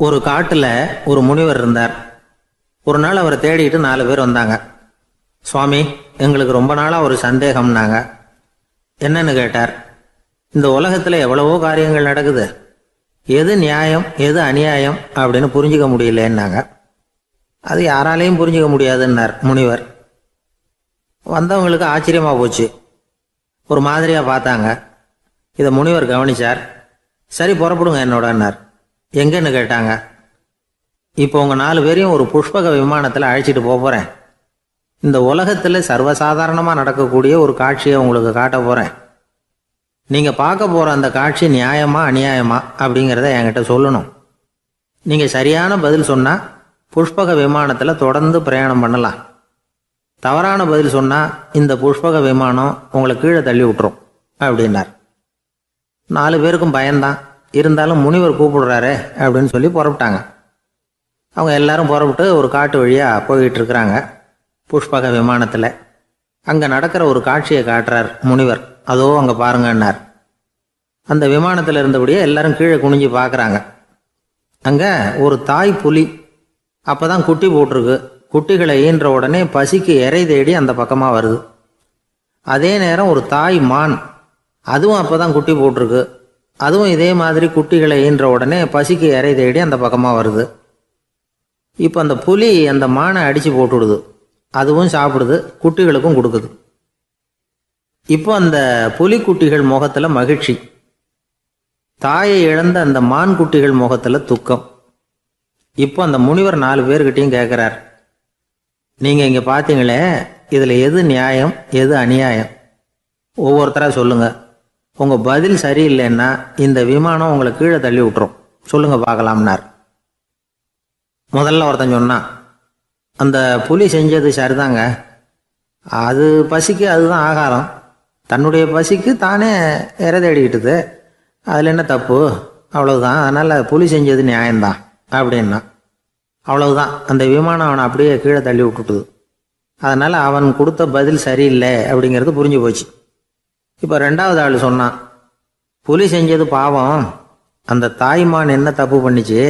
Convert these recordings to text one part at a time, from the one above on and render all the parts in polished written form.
ஒரு காட்டுல ஒரு முனிவர் இருந்தார். ஒரு நாள் அவரை தேடிட்டு 4 பேர் வந்தாங்க. சுவாமி, எங்களுக்கு ரொம்ப நாளா ஒரு சந்தேகம்னாங்க. என்னன்னு கேட்டார். இந்த உலகத்துல எவ்வளவோ காரியங்கள் நடக்குது, எது நியாயம் எது அநியாயம் அப்படின்னு புரிஞ்சுக்க முடியலன்னாங்க. அது யாராலையும் புரிஞ்சுக்க முடியாதுன்னார் முனிவர். வந்தவங்களுக்கு ஆச்சரியமா போச்சு, ஒரு மாதிரியா பார்த்தாங்க. இதை முனிவர் கவனிச்சார். சரி, புறப்படுங்க என்னோடன்னார். எங்கன்னு கேட்டாங்க. இப்போ உங்க 4 பேரையும் ஒரு புஷ்பக விமானத்தில் அழைச்சிட்டு போறேன். இந்த உலகத்தில் சர்வசாதாரணமா நடக்கக்கூடிய ஒரு காட்சியை உங்களுக்கு காட்ட போறேன். நீங்க பார்க்க போற அந்த காட்சி நியாயமா அநியாயமா அப்படிங்கிறத என்கிட்ட சொல்லணும். நீங்க சரியான பதில் சொன்னா புஷ்பக விமானத்தில் தொடர்ந்து பிரயாணம் பண்ணலாம். தவறான பதில் சொன்னா இந்த புஷ்பக விமானம் உங்களை கீழே தள்ளி விட்டுரும் அப்படின்னார். 4 பேருக்கும் பயம்தான். இருந்தாலும் முனிவர் கூப்பிடுறாரு அப்படின்னு சொல்லி புறப்பட்டாங்க. அவங்க எல்லாரும் புறப்பட்டு ஒரு காட்டு வழியாக போய்கிட்டு இருக்கிறாங்க புஷ்பக விமானத்தில். அங்கே நடக்கிற ஒரு காட்சியை காட்டுறார் முனிவர். அதோ அங்கே பாருங்கன்னார். அந்த விமானத்தில் இருந்தபடியே எல்லாரும் கீழே குனிஞ்சு பார்க்குறாங்க. அங்கே ஒரு தாய் புலி அப்போ தான் குட்டி போட்டிருக்கு. குட்டிகளை ஈன்ற உடனே பசிக்கு இறை தேடி அந்த பக்கமாக வருது. அதே நேரம் ஒரு தாய் மான், அதுவும் அப்போ தான் குட்டி போட்டிருக்கு. அதுவும் இதே மாதிரி குட்டிகளை ஈன்ற உடனே பசிக்கு இறை தேடி அந்த பக்கமாக வருது. இப்போ அந்த புலி அந்த மானை அடித்து போட்டுடுது. அதுவும் சாப்பிடுது, குட்டிகளுக்கும் கொடுக்குது. இப்போ அந்த புலிக்குட்டிகள் முகத்தில் மகிழ்ச்சி, தாயை இழந்த அந்த மான் குட்டிகள் முகத்தில் துக்கம். இப்போ அந்த முனிவர் 4 பேர்கிட்டையும் கேட்குறார், நீங்கள் இங்கே பார்த்தீங்களே, இதில் எது நியாயம் எது அநியாயம்? ஒவ்வொருத்தராக சொல்லுங்கள். உங்கள் பதில் சரியில்லைன்னா இந்த விமானம் உங்களை கீழே தள்ளி விட்டுரும். சொல்லுங்கள் பார்க்கலாம்னார். முதல்ல ஒருத்தன் சொன்னான், அந்த புலி செஞ்சது சரிதாங்க. அது பசிக்கு அதுதான் ஆகாரம். தன்னுடைய பசிக்கு தானே இறை தேடிக்கிட்டுது. அதில் என்ன தப்பு? அவ்வளவுதான். அதனால் புலி செஞ்சது நியாயம்தான் அப்படின்னா. அவ்வளவுதான், அந்த விமானம் அவனை அப்படியே கீழே தள்ளி விட்டுட்டுது. அதனால் அவன் கொடுத்த பதில் சரியில்லை அப்படிங்கிறது புரிஞ்சு போச்சு. இப்போ 2வது ஆள் சொன்னான், புலி செஞ்சது பாவம். அந்த தாய்மான் என்ன தப்பு பண்ணிச்சு?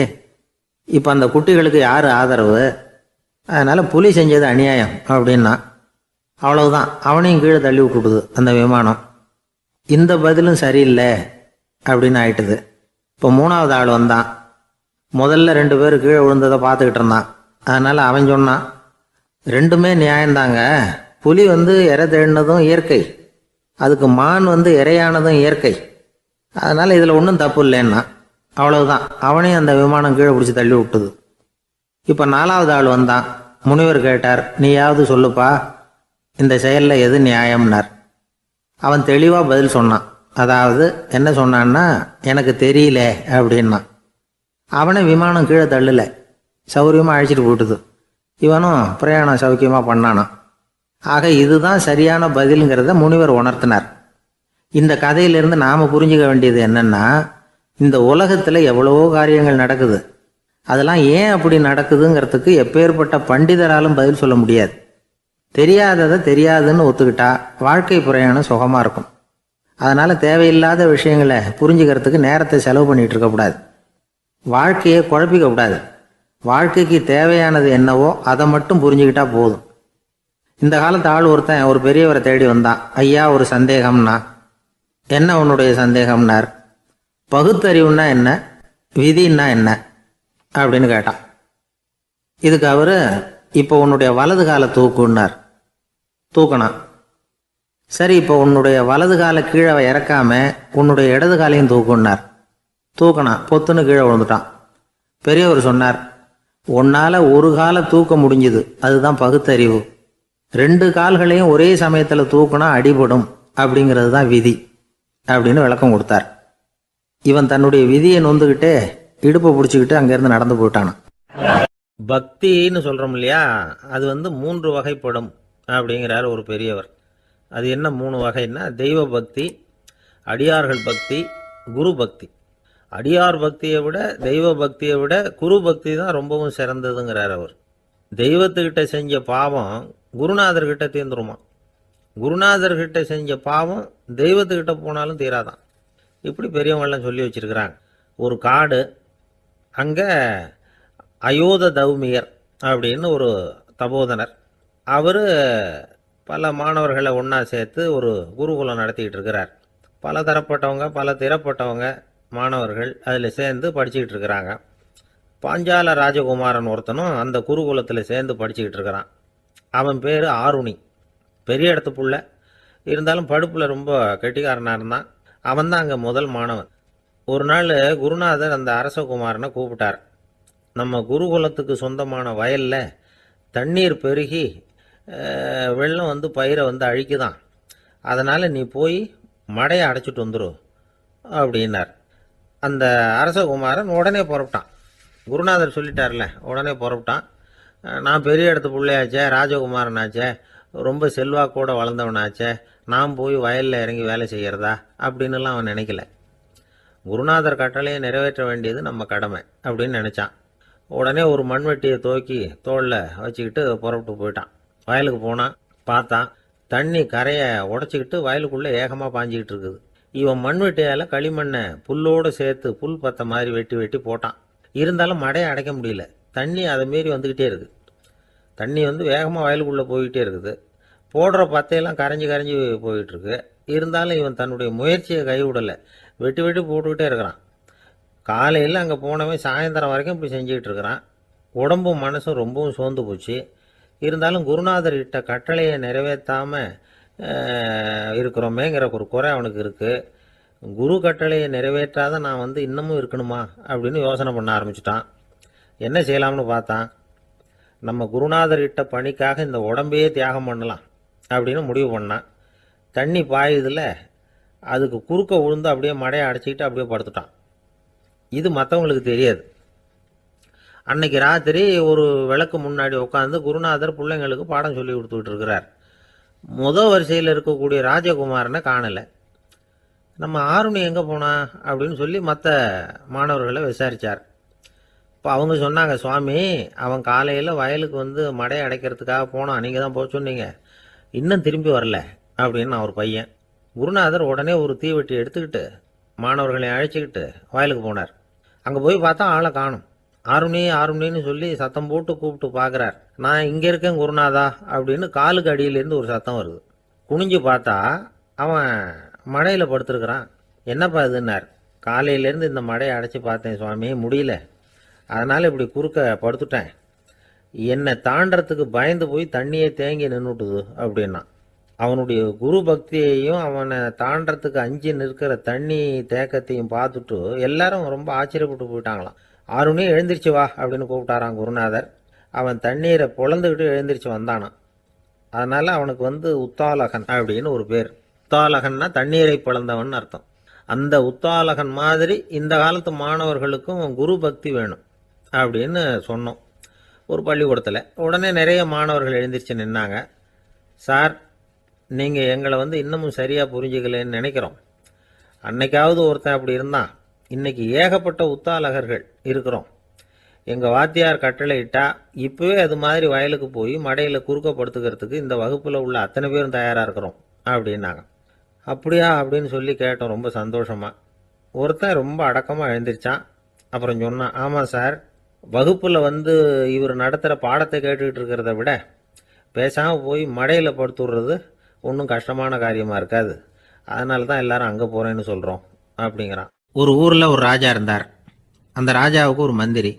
இப்போ அந்த குட்டிகளுக்கு யார் ஆதரவு? அதனால் புலி செஞ்சது அநியாயம் அப்படின்னா. அவ்வளவுதான், அவனையும் கீழே தள்ளி விட்டுடுது அந்த விமானம். இந்த பதிலும் சரியில்லை அப்படின்னு ஆயிட்டுது. இப்போ 3வது ஆள் வந்தான். முதல்ல 2 பேர் கீழே விழுந்ததை பார்த்துக்கிட்டு இருந்தான். அதனால் அவன் சொன்னான், ரெண்டுமே நியாயம்தாங்க. புலி இறை தேடினதும் இயற்கை, அதுக்கு மான் இறையானதும் இயற்கை. அதனால் இதில் ஒன்றும் தப்பு இல்லைன்னா. அவ்வளவுதான், அவனையும் அந்த விமானம் கீழே பிடிச்சி தள்ளி விட்டுது. இப்போ 4வது ஆள் வந்தான். முனிவர் கேட்டார், நீயாவது சொல்லுப்பா, இந்த செயலில் எது நியாயம்னார். அவன் தெளிவாக பதில் சொன்னான். அதாவது என்ன சொன்னான்னா, எனக்கு தெரியல அப்படின்னா. அவனை விமானம் கீழே தள்ளலை, சௌரியமாக அழைச்சிட்டு போட்டுது. இவனும் பிரயாணம் சௌக்கியமாக பண்ணானான். ஆக இதுதான் சரியான பதிலுங்கிறத முனிவர் உணர்த்தினார். இந்த கதையிலிருந்து நாம் புரிஞ்சுக்க வேண்டியது என்னன்னா, இந்த உலகத்தில் எவ்வளவோ காரியங்கள் நடக்குது. அதெல்லாம் ஏன் அப்படி நடக்குதுங்கிறதுக்கு எப்பேற்பட்ட பண்டிதராலும் பதில் சொல்ல முடியாது. தெரியாததை தெரியாதுன்னு ஒத்துக்கிட்டா வாழ்க்கை பிரயாணம் சுகமாக இருக்கும். அதனால் தேவையில்லாத விஷயங்களை புரிஞ்சுக்கிறதுக்கு நேரத்தை செலவு பண்ணிகிட்டு இருக்கக்கூடாது. வாழ்க்கையை குழப்பிக்க கூடாது. வாழ்க்கைக்கு தேவையானது என்னவோ அதை மட்டும் புரிஞ்சுக்கிட்டா போதும். இந்த காலத்து ஆள் ஒருத்தன் ஒரு பெரியவரை தேடி வந்தான். ஐயா, ஒரு சந்தேகம்னா. என்ன உன்னுடைய சந்தேகம்னார். பகுத்தறிவுன்னா என்ன, விதின்னா என்ன அப்படின்னு கேட்டான். இதுக்கு அவரு, இப்போ உன்னுடைய வலது காலை தூக்குன்னார். தூக்கினான். சரி, இப்போ உன்னுடைய வலது காலை கீழே இறக்காம உன்னுடைய இடது காலையும் தூக்குன்னார். தூக்கினான். பொத்துன்னு கீழே விழுந்துட்டான். பெரியவர் சொன்னார், உன்னால் ஒரு காலை தூக்க முடிஞ்சுது, அதுதான் பகுத்தறிவு. 2 கால்களையும் ஒரே சமயத்தில் தூக்குனா அடிபடும், அப்படிங்கிறது தான் விதி அப்படின்னு விளக்கம் கொடுத்தார். இவன் தன்னுடைய விதியை நொந்துக்கிட்டே இடுப்பை பிடிச்சிக்கிட்டு அங்கேருந்து நடந்து போயிட்டான். பக்தின்னு சொல்கிறோம் இல்லையா, அது 3 வகைப்படும் அப்படிங்கிறார் ஒரு பெரியவர். அது என்ன 3 வகைன்னா, தெய்வ பக்தி, அடியார்கள் பக்தி, குரு பக்தி. அடியார் பக்தியை விட தெய்வ பக்தியை விட குரு பக்தி தான் ரொம்பவும் சிறந்ததுங்கிறார் அவர். தெய்வத்துக்கிட்ட செஞ்ச பாவம் குருநாதர்கிட்ட தீர்ந்துருமா, குருநாதர்கிட்ட செஞ்ச பாவம் தெய்வத்துக்கிட்ட போனாலும் தீராதான். இப்படி பெரியவங்கெல்லாம் சொல்லி வச்சிருக்கிறாங்க. ஒரு காடு, அங்கே அயோத தௌமியர் அப்படின்னு ஒரு தபோதனர், அவர் பல மாணவர்களை ஒன்றா சேர்த்து ஒரு குருகுலம் நடத்திக்கிட்டு இருக்கிறார். பல தரப்பட்டவங்க பல திறப்பட்டவங்க மாணவர்கள் அதில் சேர்ந்து படிச்சுக்கிட்டு இருக்கிறாங்க. பாஞ்சால ராஜகுமாரன் ஒருத்தனும் அந்த குருகுலத்தில் சேர்ந்து படிச்சுக்கிட்டு இருக்கிறான். அவன் பேர் ஆருணி. பெரிய இடத்து புள்ள, இருந்தாலும் படுப்பில் ரொம்ப கெட்டிக்காரனாக இருந்தான். அவன் தான் அங்கே முதல் மாணவன். ஒரு நாள் குருநாதர் அந்த அரசகுமாரனை கூப்பிட்டார். நம்ம குருகுலத்துக்கு சொந்தமான வயலில் தண்ணீர் பெருகி வெள்ளம் வந்து பயிரை வந்து அழிக்குதான், அதனால் நீ போய் மடையை அடைச்சிட்டு வந்துடும் அப்படின்னார். அந்த அரசகுமாரன் உடனே புறப்பட்டான். குருநாதர் சொல்லிட்டார்ல, உடனே புறப்பட்டான். நான் பெரிய இடத்து பிள்ளையாச்சே, ராஜகுமாரனாச்சே, ரொம்ப செல்வாக்கூட வளர்ந்தவனாச்சே, நான் போய் வயலில் இறங்கி வேலை செய்கிறதா அப்படின்னுலாம் அவன் நினைக்கல. குருநாதர் கட்டளையை நிறைவேற்ற வேண்டியது நம்ம கடமை அப்படின்னு நினச்சான். உடனே ஒரு மண்வெட்டியை தூக்கி தோளில் வச்சுக்கிட்டு புறப்பட்டு போயிட்டான். வயலுக்கு போனான். பார்த்தான், தண்ணி கரையை உடச்சிக்கிட்டு வயலுக்குள்ளே ஏகமாக பாஞ்சிக்கிட்டு இருக்குது. இவன் மண்வெட்டியால் களிமண்ணை புல்லோடு சேர்த்து புல் பத்த மாதிரி வெட்டி வெட்டி போட்டான். இருந்தாலும் மடையை அடைக்க முடியல. தண்ணி அதை மீறி வந்துக்கிட்டே இருக்குது. தண்ணி வந்து வேகமாக வயலுக்குள்ளே போய்கிட்டே இருக்குது. போடுற பத்தையெல்லாம் கரைஞ்சி கரைஞ்சி போயிட்டுருக்கு. இருந்தாலும் இவன் தன்னுடைய முயற்சியை கைவிடலை. வெட்டி வெட்டி போட்டுக்கிட்டே இருக்கிறான். காலையில் அங்கே போனவன் சாயந்தரம் வரைக்கும் இப்படி செஞ்சுக்கிட்டு இருக்கிறான். உடம்பும் மனசும் ரொம்பவும் சோர்ந்து போச்சு. இருந்தாலும் குருநாதர் இட்ட கட்டளையை நிறைவேற்றாமல் இருக்கிறோமேங்கிற ஒரு குறை அவனுக்கு இருக்குது. குரு கட்டளையை நிறைவேற்றாத நான் வந்து இன்னமும் இருக்கணுமா அப்படின்னு யோசனை பண்ண ஆரம்பிச்சிட்டான். என்ன செய்யலாம்னு பார்த்தான். நம்ம குருநாதர் இட்ட பணிக்காக இந்த உடம்பையே தியாகம் பண்ணலாம் அப்படின்னு முடிவு பண்ணான். தண்ணி பாயுதில் அதுக்கு குறுக்க விழுந்து அப்படியே மடையை அடைச்சிக்கிட்டு அப்படியே படுத்துட்டான். இது மற்றவங்களுக்கு தெரியாது. அன்னைக்கு ராத்திரி ஒரு விளக்கு முன்னாடி உட்காந்து குருநாதர் பிள்ளைங்களுக்கு பாடம் சொல்லி கொடுத்துக்கிட்டு இருக்கிறார். வரிசையில் இருக்கக்கூடிய ராஜகுமாரனை காணலை. நம்ம ஆருணி எங்கே போனா அப்படின்னு சொல்லி மற்ற மாணவர்களை விசாரித்தார். இப்போ அவங்க சொன்னாங்க, சுவாமி, அவன் காலையில் வயலுக்கு வந்து மடையை அடைக்கிறதுக்காக போனான், நீங்கள் தான் போக சொன்னீங்க, இன்னும் திரும்பி வரல அப்படின்னு அவர் பையன். குருநாதர் உடனே ஒரு தீவெட்டி எடுத்துக்கிட்டு மாணவர்களை அழைச்சிக்கிட்டு வயலுக்கு போனார். அங்கே போய் பார்த்தா ஆளை காணும். ஆருணி ஆருணின்னு சொல்லி சத்தம் போட்டு கூப்பிட்டு பார்க்குறார். நான் இங்கே இருக்கேன் குருநாதா அப்படின்னு காலுக்கு அடியிலேருந்து ஒரு சத்தம் வருது. குனிஞ்சு பார்த்தா அவன் மடையில் படுத்துருக்குறான். என்னப்பா இதுன்னார். காலையிலேருந்து இந்த மடையை அடைச்சி பார்த்தேன் சுவாமி, முடியல, அதனால் இப்படி குறுக்க படுத்துட்டேன். என்னை தாண்டறதுக்கு பயந்து போய் தண்ணியே தேங்கி நின்றுட்டுது அப்படின்னா. அவனுடைய குரு பக்தியையும் அவனை தாண்டறதுக்கு அஞ்சு நிற்கிற தண்ணி தேக்கத்தையும் பார்த்துட்டு எல்லாரும் ரொம்ப ஆச்சரியப்பட்டு போயிட்டாங்களாம். ஆருணி எழுந்திரிச்சு வா அப்படின்னு கூப்பிட்டாரான் குருநாதர். அவன் தண்ணீரை பொழந்துக்கிட்டு எழுந்திரிச்சு வந்தானான். அதனால் அவனுக்கு வந்து உத்தாலகன் அப்படின்னு ஒரு பேர். உத்தாலகன்னா தண்ணீரை பிளந்தவன் அர்த்தம். அந்த உத்தாலகன் மாதிரி இந்த காலத்து மாணவர்களுக்கும் குரு பக்தி வேணும் அப்படின்னு சொன்னோம் ஒரு பள்ளிக்கூடத்தில். உடனே நிறைய மாணவர்கள் எழுந்திரிச்சு நின்னாங்க. சார், நீங்கள் எங்களை வந்து இன்னமும் சரியாக புரிஞ்சுக்கலன்னு நினைக்கிறோம். அன்னைக்காவது ஒருத்தன் அப்படி இருந்தான், இன்னைக்கு ஏகப்பட்ட உத்தாலகர்கள் இருக்கிறோம். எங்கள் வாத்தியார் கட்டளை இட்டா இப்போவே அது மாதிரி வயலுக்கு போய் மடையில் குறுக்கப்படுத்துக்கிறதுக்கு இந்த வகுப்பில் உள்ள அத்தனை பேரும் தயாராக இருக்கிறோம் அப்படின்னாங்க. அப்படியா அப்படின்னு சொல்லி கேட்டோம் ரொம்ப சந்தோஷமாக. ஒருத்தன் ரொம்ப அடக்கமாக எழுந்திரிச்சான். அப்புறம் சொன்னான், ஆமாம் சார், வகுப்பில் வந்து இவர் நடத்துகிற பாடத்தை கேட்டுக்கிட்டு இருக்கிறத விட பேசாமல் போய் மடையில் படுத்துடுறது ஒன்றும் கஷ்டமான காரியமாக இருக்காது, அதனால தான் எல்லாரும் அங்கே போகிறேன்னு சொல்கிறோம் அப்படிங்கிறான். ஒரு ஊரில் ஒரு ராஜா இருந்தார். அந்த ராஜாவுக்கு ஒரு மந்திரி.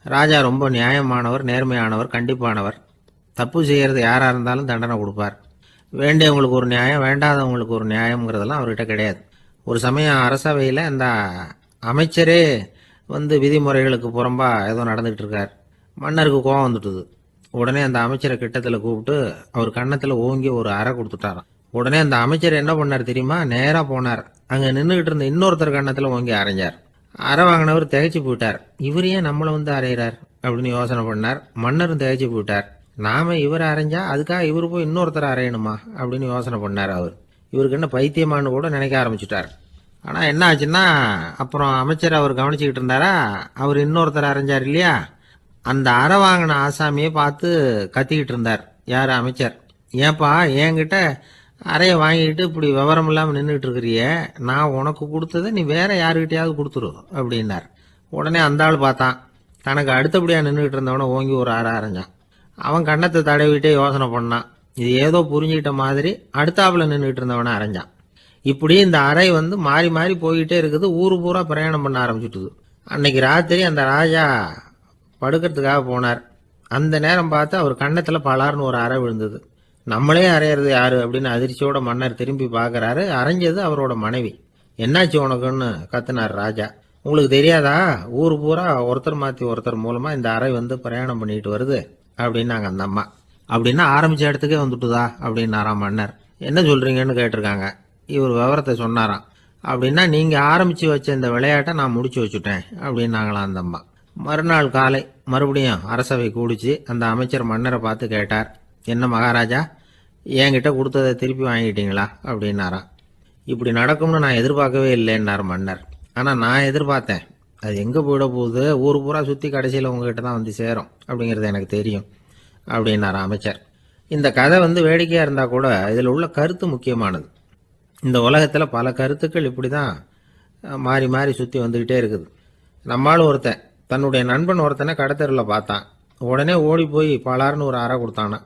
ராஜா ரொம்ப நியாயமானவர், நேர்மையானவர், கண்டிப்பானவர். தப்பு செய்கிறது யாராக இருந்தாலும் தண்டனை கொடுப்பார். வேண்டியவங்களுக்கு ஒரு நியாயம், வேண்டாதவங்களுக்கு ஒரு நியாயங்கிறதெல்லாம் அவர்கிட்ட கிடையாது. ஒரு சமயம் அரசவையில் அந்த அமைச்சரே வந்து விதிமுறைகளுக்கு புறம்பா ஏதோ நடந்துகிட்டு இருக்கார். மன்னருக்கு கோபம் வந்துட்டுது. உடனே அந்த அமைச்சரை கிட்டத்தில் கூப்பிட்டு அவர் கன்னத்தில் ஓங்கி ஒரு அறை கொடுத்துட்டாராம். உடனே அந்த அமைச்சர் என்ன பண்ணார் தெரியுமா, நேராக போனார். அங்கே நின்றுக்கிட்டு இருந்த இன்னொருத்தர் கன்னத்தில் ஓங்கி அரைஞ்சார். அறை வாங்கினவர் திகைச்சு போயிட்டார். இவர் ஏன் நம்மளை வந்து அரைகிறார் அப்படின்னு யோசனை பண்ணார். மன்னரும் திகைச்சு போயிட்டார். நாம இவரை அரைஞ்சா அதுக்காக இவர் போய் இன்னொருத்தரை அரையணுமா அப்படின்னு யோசனை பண்ணார். அவர் இவருக்கு என்ன பைத்தியமானு கூட நினைக்க ஆரம்பிச்சுட்டார். ஆனால் என்ன ஆச்சுன்னா, அப்புறம் அமைச்சர் அவர் கவனிச்சுக்கிட்டு இருந்தாரா, அவர் இன்னொருத்தர் அரைஞ்சார் இல்லையா, அந்த அறை வாங்கின ஆசாமியை பார்த்து கத்திக்கிட்டு இருந்தார். யார்? அமைச்சர். ஏன்பா என்கிட்ட அறையை வாங்கிக்கிட்டு இப்படி விவரம் இல்லாமல் நின்றுட்டு இருக்கிறிய, நான் உனக்கு கொடுத்ததை நீ வேற யாருக்கிட்டையாவது கொடுத்துரு அப்படின்னார். உடனே அந்த ஆள் பார்த்தான். தனக்கு அடுத்தபடியாக நின்றுக்கிட்டு இருந்தவனை ஓங்கி ஒரு அறை அரைஞ்சான். அவன் கன்னத்தை தடவிட்டே யோசனை பண்ணான். இது ஏதோ புரிஞ்சுக்கிட்ட மாதிரி அடுத்தாப்புல நின்றுக்கிட்டு இருந்தவனை அரைஞ்சான். இப்படி இந்த அறை மாறி மாறி போய்கிட்டே இருக்குது. ஊரு பூரா பிரயாணம் பண்ண ஆரம்பிச்சுட்டுது. அன்னைக்கு ராத்திரி அந்த ராஜா படுக்கிறதுக்காக போனார். அந்த நேரம் பார்த்து அவர் கன்னத்தில் பலார்னு ஒரு அறை விழுந்தது. நம்மளே அறையிறது யாரு அப்படின்னு அதிர்ச்சியோட மன்னர் திரும்பி பார்க்கறாரு. அரைஞ்சது அவரோட மனைவி. என்னாச்சு உனக்குன்னு கத்துனார் ராஜா. உங்களுக்கு தெரியாதா, ஊர் பூரா ஒருத்தர் மாற்றி ஒருத்தர் மூலமா இந்த அறை பிரயாணம் பண்ணிட்டு வருது அப்படின்னாங்க அந்த அம்மா. அப்படின்னா ஆரம்பிச்ச இடத்துக்கே வந்துட்டுதா அப்படின்னாராம் மன்னர். என்ன சொல்றீங்கன்னு கேட்டிருக்காங்க. இவர் விவரத்தை சொன்னாராம். அப்படின்னா நீங்க ஆரம்பிச்சு வச்ச இந்த விளையாட்டை நான் முடிச்சு வச்சுட்டேன் அப்படின்னாங்களாம் அந்த அம்மா. மறுநாள் காலை மறுபடியும் அரசவை கூடிச்சு அந்த அமைச்சர் மன்னரை பார்த்து கேட்டார். என்ன மகாராஜா, என்கிட்ட கொடுத்ததை திருப்பி வாங்கிட்டீங்களா அப்படின்னாராம். இப்படி நடக்கும்னு நான் எதிர்பார்க்கவே இல்லைன்னார் மன்னர். ஆனால் நான் எதிர்பார்த்தேன். அது எங்கே போயிட போகுது, ஊர் பூரா சுற்றி கடைசியில் உங்ககிட்ட தான் வந்து சேரும் அப்படிங்கிறது எனக்கு தெரியும் அப்படின்னார் அமைச்சர். இந்த கதை வேடிக்கையாக இருந்தால் கூட இதில் உள்ள கருத்து முக்கியமானது. இந்த உலகத்தில் பல கருத்துக்கள் இப்படி தான் மாறி மாறி சுற்றி வந்துக்கிட்டே இருக்குது. நம்மளும் ஒருத்தன் தன்னுடைய நண்பன் ஒருத்தனை கடத்தெருவில் பார்த்தான். உடனே ஓடி போய் பலார்னு ஒரு அறை கொடுத்தானா.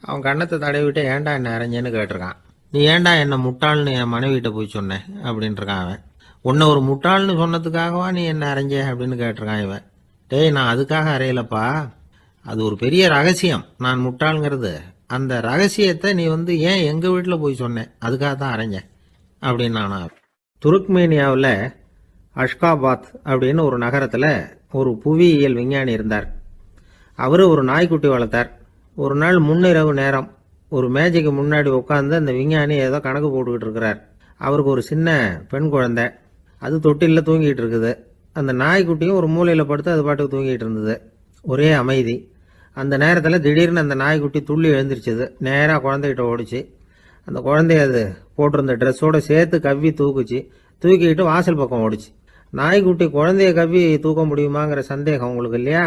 அவன் கன்னத்தை தடவிட்டு ஏன்டா என்ன அரைஞ்சேன்னு கேட்டிருக்கான். நீ ஏன்டா என்ன முட்டாள்னு என் மனைவிட்ட போய் சொன்னேன் அப்படின்ட்டுருக்கான் அவன். உன்னை ஒரு முட்டாள்னு சொன்னதுக்காகவா நீ என்ன அரைஞ்ச அப்படின்னு கேட்டிருக்கான் இவன். டேய், நான் அதுக்காக அறையலப்பா, அது ஒரு பெரிய ரகசியம். நான் முட்டாளுங்கிறது அந்த ரகசியத்தை நீ ஏன் எங்கள் வீட்டில் போய் சொன்னேன், அதுக்காக தான் அரைஞ்சேன் அப்படின்னு நான். துருக்மேனியாவில் அஷ்காபாத் அப்படின்னு ஒரு நகரத்தில் ஒரு புவியியல் விஞ்ஞானி இருந்தார். அவர் ஒரு நாய்க்குட்டி வளர்த்தார். ஒரு நாள் முன்னிரவு நேரம் ஒரு மேஜைக்கு முன்னாடி உட்காந்து அந்த விஞ்ஞானி ஏதோ கணக்கு போட்டுக்கிட்டு இருக்கிறார். அவருக்கு ஒரு சின்ன பெண் குழந்தை, அது தொட்டிலில் தூங்கிட்டு இருக்குது. அந்த நாய்க்குட்டியும் ஒரு மூலையில் படுத்து அது பாட்டுக்கு தூங்கிட்டு இருந்தது. ஒரே அமைதி. அந்த நேரத்தில் திடீர்னு அந்த நாய்க்குட்டி துள்ளி எழுந்திரிச்சது. நேராக குழந்தைகிட்ட ஓடிச்சு. அந்த குழந்தைய அது போட்டிருந்த ட்ரெஸ்ஸோடு சேர்த்து கவ்வி தூக்குச்சு. தூக்கிக்கிட்டு வாசல் பக்கம் ஓடிச்சு. நாய்க்குட்டி குழந்தைய கவ்வி தூக்க முடியுமாங்கிற சந்தேகம் உங்களுக்கு இல்லையா?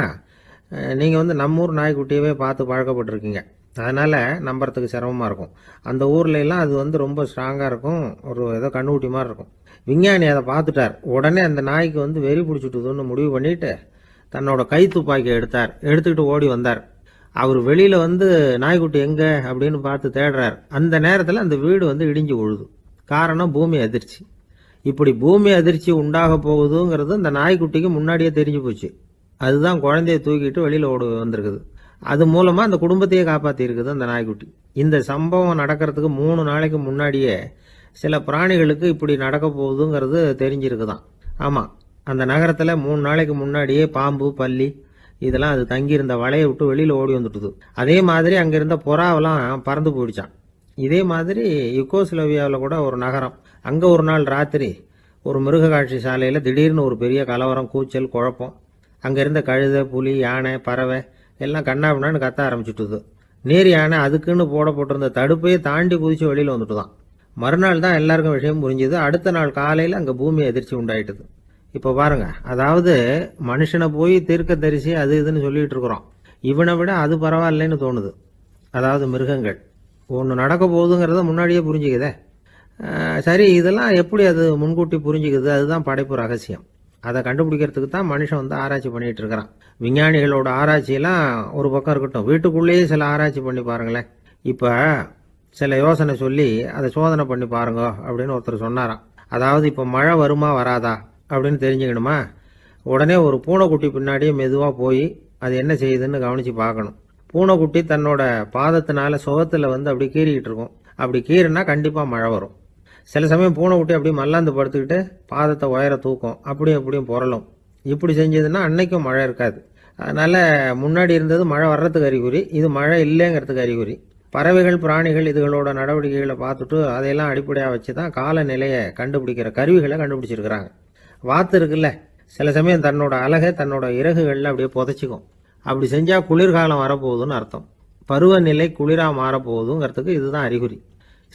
நீங்கள் நம்ம ஊர் நாய்க்குட்டியவே பார்த்து பழக்கப்பட்டிருக்கீங்க. அதனால் நம்புறதுக்கு சிரமமாக இருக்கும். அந்த ஊர்லெலாம் அது ரொம்ப ஸ்ட்ராங்காக இருக்கும். ஒரு ஏதோ கண்ணுக்குட்டி மாதிரி இருக்கும். விஞ்ஞானி அதை பார்த்துட்டார். உடனே அந்த நாய்க்கு வெறி பிடிச்சிட்டுதுன்னு முடிவு பண்ணிட்டு தன்னோட கை துப்பாக்கி எடுத்துக்கிட்டு ஓடி வந்தார். அவர் வெளியில் நாய்க்குட்டி எங்கே அப்படின்னு பார்த்து தேடுறார். அந்த நேரத்தில் அந்த வீடு இடிஞ்சு விழுது. காரணம் பூமி அதிர்ச்சி. இப்படி பூமி அதிர்ச்சி உண்டாக போகுதுங்கிறது அந்த நாய்க்குட்டிக்கு முன்னாடியே தெரிஞ்சு போச்சு. அதுதான் குழந்தைய தூக்கிட்டு வெளியில் ஓடி வந்திருக்குது. அது மூலமாக அந்த குடும்பத்தையே காப்பாற்றிருக்குது அந்த நாய்க்குட்டி. இந்த சம்பவம் நடக்கிறதுக்கு 3 நாளைக்கு முன்னாடியே சில பிராணிகளுக்கு இப்படி நடக்க போகுதுங்கிறது தெரிஞ்சிருக்குதான். ஆமாம், அந்த நகரத்தில் 3 நாளைக்கு முன்னாடியே பாம்பு, பல்லி இதெல்லாம் அது தங்கியிருந்த வலையை விட்டு வெளியில் ஓடி வந்துட்டுது. அதே மாதிரி அங்கே இருந்த புறாவெல்லாம் பறந்து போயிடுச்சான். இதே மாதிரி யுகோஸ்லோவியாவில் கூட ஒரு நகரம், அங்கே ஒரு நாள் ராத்திரி ஒரு மிருக காட்சி சாலையில் திடீர்னு ஒரு பெரிய கலவரம், கூச்சல், குழப்பம். அங்கே இருந்த கழுதை, புலி, யானை, பறவை எல்லாம் கண்ணாபின்னான்னு கத்த ஆரம்பிச்சுட்டுது. நீர் யானை அதுக்குன்னு போடப்பட்டிருந்த தடுப்பையே தாண்டி குதிச்சு வெளியில் வந்துட்டு தான். மறுநாள் தான் எல்லாருக்கும் விஷயம் புரிஞ்சுது. அடுத்த நாள் காலையில் அங்கே பூமி அதிர்ச்சி உண்டாயிட்டுது. இப்போ பாருங்க, அதாவது மனுஷனை போய் தீர்க்க தரிசி அது இதுன்னு சொல்லிட்டு இருக்கிறோம். இவனை விட அது பரவாயில்லைன்னு தோணுது. அதாவது மிருகங்கள் ஒன்று நடக்க போகுதுங்கிறத முன்னாடியே புரிஞ்சுக்குதே. சரி, இதெல்லாம் எப்படி அது முன்கூட்டி புரிஞ்சுக்குது? அதுதான் படைப்பு ரகசியம். அதை கண்டுபிடிக்கிறதுக்கு தான் மனுஷன் ஆராய்ச்சி பண்ணிட்டு இருக்கிறான். விஞ்ஞானிகளோட ஆராய்ச்சியெல்லாம் ஒரு பக்கம் இருக்கட்டும், வீட்டுக்குள்ளேயே சில ஆராய்ச்சி பண்ணி பாருங்களேன். இப்போ சில யோசனை சொல்லி அதை சோதனை பண்ணி பாருங்க அப்படின்னு ஒருத்தர் சொன்னாராம். அதாவது இப்போ மழை வருமா வராதா அப்படின்னு தெரிஞ்சுக்கணுமா, உடனே ஒரு பூனைக்குட்டி பின்னாடியே மெதுவாக போய் அது என்ன செய்யுதுன்னு கவனித்து பார்க்கணும். பூனைக்குட்டி தன்னோட பாதத்தினால சுகத்தில் அப்படி கீறிக்கிட்டு இருக்கும். அப்படி கீறினா கண்டிப்பாக மழை வரும். சில சமயம் பூனைக்குட்டி அப்படியே மல்லாந்து படுத்துக்கிட்டு பாதத்தை உயர தூக்கும், அப்படியும் புரளும். இப்படி செஞ்சதுன்னா அன்னைக்கும் மழை இருக்காது. அதனால் முன்னாடி இருந்தது மழை வர்றதுக்கு அறிகுறி, இது மழை இல்லைங்கிறதுக்கு அறிகுறி. பறவைகள், பிராணிகள் இதுகளோட நடவடிக்கைகளை பார்த்துட்டு அதையெல்லாம் அடிப்படையாக வச்சு தான் காலநிலையை கண்டுபிடிக்கிற கருவிகளை கண்டுபிடிச்சிருக்கிறாங்க. வாத்து இருக்குல்ல, சில சமயம் தன்னோட அழகை தன்னோட இறகுகளில் அப்படியே புதைச்சிக்கும். அப்படி செஞ்சால் குளிர்காலம் வரப்போகுதுன்னு அர்த்தம். பருவநிலை குளிராக மாறப்போகுதுங்கிறதுக்கு இதுதான் அறிகுறி.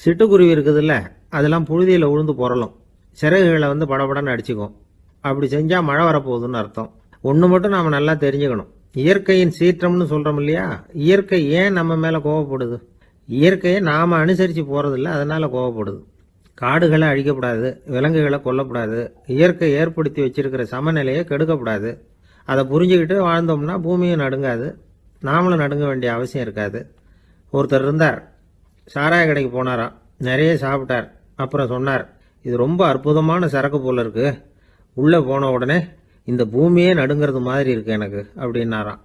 சிட்டுக்குருவி இருக்குதுல்ல, அதெல்லாம் புழுதியில் உழுந்து புரளும், சிறகுகளை படபடன்னு அடிச்சுக்கும். அப்படி செஞ்சால் மழை வரப்போகுதுன்னு அர்த்தம். ஒன்று மட்டும் நாம் நல்லா தெரிஞ்சுக்கணும், இயற்கையின் சீற்றம்னு சொல்கிறோம் இல்லையா, இயற்கை ஏன் நம்ம மேலே கோவப்படுது? இயற்கையை நாம் அனுசரித்து போகிறதில்ல, அதனால் கோவப்படுது. காடுகளை அழிக்கப்படாது, விலங்குகளை கொல்லக்கூடாது, இயற்கை ஏற்படுத்தி வச்சிருக்கிற சமநிலையை கெடுக்கக்கூடாது. அதை புரிஞ்சுக்கிட்டு வாழ்ந்தோம்னா பூமியும் நடுங்காது, நாமளும் நடுங்க வேண்டிய அவசியம் இருக்காது. ஒருத்தர் இருந்தார், சாராய கடைக்கு போனாராம், நிறைய சாப்பிட்டார். அப்புறம் சொன்னார், இது ரொம்ப அற்புதமான சரக்கு போல இருக்கு, உள்ளே போன உடனே இந்த பூமியே நடுங்கிறது மாதிரி இருக்கு எனக்கு அப்படின்னாராம்.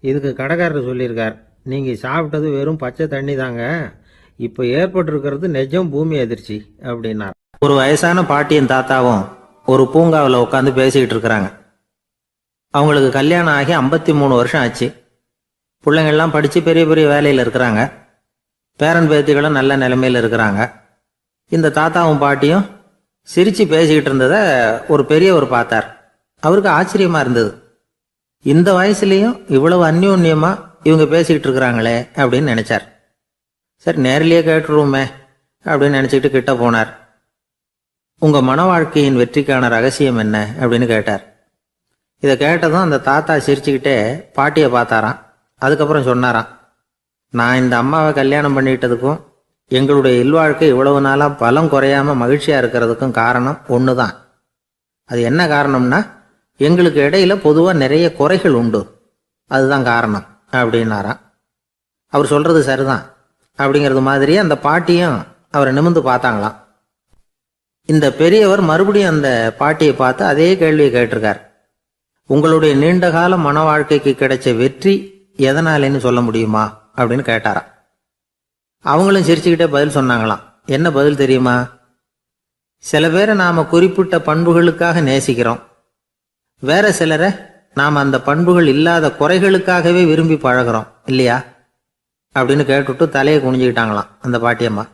இதுக்கு கடைக்காரர் சொல்லியிருக்கார், நீங்கள் சாப்பிட்டது வெறும் பச்சை தண்ணி தாங்க, இப்போ ஏற்பட்டிருக்கிறது நிஜம் பூமி அதிர்ச்சி அப்படின்னார். ஒரு வயசான பாட்டியின் தாத்தாவும் ஒரு பூங்காவில் உட்காந்து பேசிக்கிட்டு இருக்கிறாங்க. அவங்களுக்கு கல்யாணம் ஆகி 53 வருஷம் ஆச்சு. பிள்ளைங்கள்லாம் படித்து பெரிய பெரிய வேலையில் இருக்கிறாங்க. பேரன் பேத்திகளும் நல்ல நிலைமையில் இருக்கிறாங்க. இந்த தாத்தாவும் பாட்டியும் சிரித்து பேசிக்கிட்டு இருந்ததை ஒரு பெரியவர் பார்த்தார். அவருக்கு ஆச்சரியமாக இருந்தது. இந்த வயசுலேயும் இவ்வளவு அந்யோன்யமாக இவங்க பேசிக்கிட்டு இருக்கிறாங்களே அப்படின்னு நினச்சார். சரி, நேரிலேயே கேட்டுருவோமே அப்படின்னு நினச்சிக்கிட்டு கிட்ட போனார். உங்கள் மன வாழ்க்கையின் வெற்றிக்கான ரகசியம் என்ன அப்படின்னு கேட்டார். இதை கேட்டதும் அந்த தாத்தா சிரிச்சுக்கிட்டே பாட்டியை பார்த்தாராம். அதுக்கப்புறம் சொன்னாராம், நான் இந்த அம்மாவை கல்யாணம் பண்ணிக்கிட்டதுக்கும் எங்களுடைய இல்வாழ்க்கை இவ்வளவு நாளாக பலம் குறையாமல் மகிழ்ச்சியாக இருக்கிறதுக்கும் காரணம் ஒன்று தான். அது என்ன காரணம்னா, எங்களுக்கு இடையில பொதுவாக நிறைய குறைகள் உண்டு, அதுதான் காரணம் அப்படின்னாராம். அவர் சொல்கிறது சரிதான் அப்படிங்கிறது மாதிரியே அந்த பாட்டியும் அவரை நிமிர்ந்து பார்த்தாங்களாம். இந்த பெரியவர் மறுபடியும் அந்த பாட்டியை பார்த்து அதே கேள்வியை கேட்டிருக்கார். உங்களுடைய நீண்டகால மன வாழ்க்கைக்கு கிடைச்ச வெற்றி எதனாலேன்னு சொல்ல முடியுமா அப்படின்னு கேட்டாராம். அவங்களும் சிரிச்சுக்கிட்டே பதில் சொன்னாங்களாம். என்ன பதில் தெரியுமா? சில பேரை நாம் குறிப்பிட்ட பண்புகளுக்காக நேசிக்கிறோம், வேற சிலரை நாம் அந்த பண்புகள் இல்லாத குறைகளுக்காகவே விரும்பி பழகிறோம் இல்லையா அப்படின்னு கேட்டுவிட்டு தலையை குனிஞ்சுக்கிட்டாங்களாம் அந்த பாட்டியம்மா.